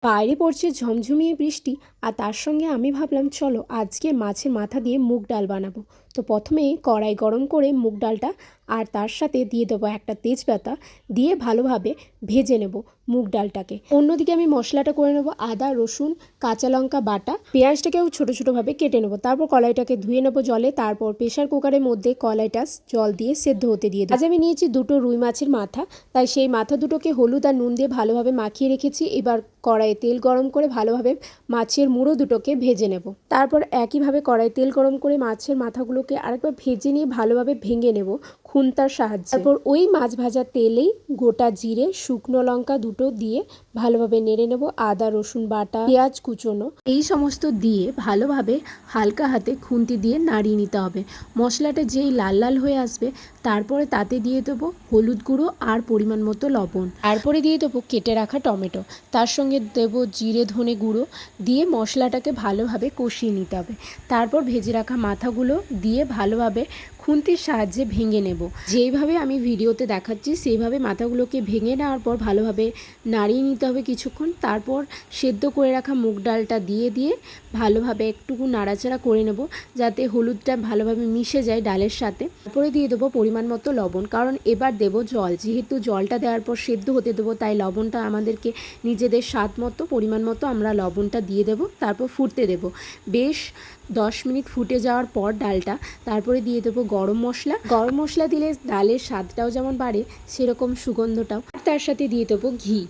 বাইরে পড়ছে ঝমঝমিয়ে বৃষ্টি, আর তার সঙ্গে আমি ভাবলাম চলো আজকে মাছের মাথা দিয়ে মুগ ডাল বানাবো। তো প্রথমে কড়াই গরম করে মুগ ডালটা আর তার সাথে দিয়ে দেবো একটা তেজপাতা, দিয়ে ভালোভাবে ভেজে নেব মুগ ডালটাকে। অন্যদিকে আমি মশলাটা করে নেব আদা রসুন কাঁচা লঙ্কা বাটা, পেঁয়াজটাকেও ছোটো ছোটোভাবে কেটে নেবো। তারপর কড়াইটাকে ধুয়ে নেবো জলে, তারপর প্রেশার কুকারের মধ্যে কড়াইটা জল দিয়ে সেদ্ধ হতে দিয়ে দেবো। আজ আমি নিয়েছি দুটো রুই মাছের মাথা, তাই সেই মাথা দুটোকে হলুদ আর নুন দিয়ে ভালোভাবে মাখিয়ে রেখেছি। এবার কড়াইয়ে তেল গরম করে ভালোভাবে মাছের মুড়ো দুটোকে ভেজে নেব। তারপর একইভাবে কড়াইয়ে তেল গরম করে মাছের মাথাগুলোকে আরেকবার ভেজে নিয়ে ভালোভাবে ভেঙে নেব খুন্তার সাহায্যে। তারপর ওই মাছ ভাজা তেলেই গোটা জিরে শুকনো লঙ্কা দুটো দিয়ে ভালোভাবে নেড়ে নেব, আদা রসুন বাটা পেঁয়াজ কুচোনো এই সমস্ত দিয়ে ভালোভাবে হালকা হাতে খুন্তি দিয়ে নাড়িয়ে নিতে হবে। মশলাটা যেই লাল লাল হয়ে আসবে তারপরে তাতে দিয়ে দেবো হলুদ গুঁড়ো আর পরিমাণ মতো লবণ, তারপরে দিয়ে দেবো কেটে রাখা টমেটো, তার সঙ্গে দেবো জিরে ধনে গুঁড়ো দিয়ে মশলাটাকে ভালোভাবে কষিয়ে নিতে হবে। তারপর ভেজে রাখা মাথাগুলো দিয়ে ভালোভাবে খুন্তির সাহায্যে ভেঙে নেব। যেইভাবে আমি ভিডিওতে দেখাচ্ছি সেইভাবে মাথাগুলোকে ভেঙে নেওয়ার পর ভালোভাবে নাড়িয়ে নিতে হবে কিছুক্ষণ। তারপর সেদ্ধ করে রাখা মুগ ডালটা দিয়ে ভালোভাবে একটুকু নাড়াচাড়া করে নেব যাতে হলুদটা ভালোভাবে মিশে যায় ডালের সাথে। তারপরে দিয়ে দেবো পরিমাণ মতো লবণ, কারণ এবার দেবো জল, যেহেতু জলটা দেওয়ার পর সেদ্ধ হতে দেবো তাই লবণটা আমাদেরকে নিজেদের স্বাদ মতো পরিমাণ মতো আমরা লবণটা দিয়ে দেবো। তারপর ফুটতে দেবো বেশ 10 মিনিট ফুটে যাওয়ার পর ডালটা, তারপরে দিয়ে দেবো গরম মশলা দিলে ডালের স্বাদটাও যেমন বাড়ে সেরকম সুগন্ধটাও, তার সাথে দিয়ে দেবো ঘি।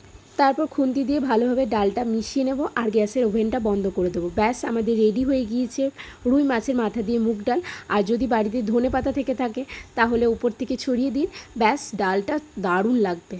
তারপর খুন্তি দিয়ে ভালোভাবে ডালটা মিশিয়ে নেব আর গ্যাসের ওভেনটা বন্ধ করে দেবো। ব্যাস আমাদের রেডি হয়ে গিয়েছে রুই মাছের মাথা দিয়ে মুগ ডাল। আর যদি বাড়িতে ধনেপাতা থেকে থাকে তাহলে উপর থেকে ছড়িয়ে দিন, ব্যাস ডালটা দারুণ লাগবে।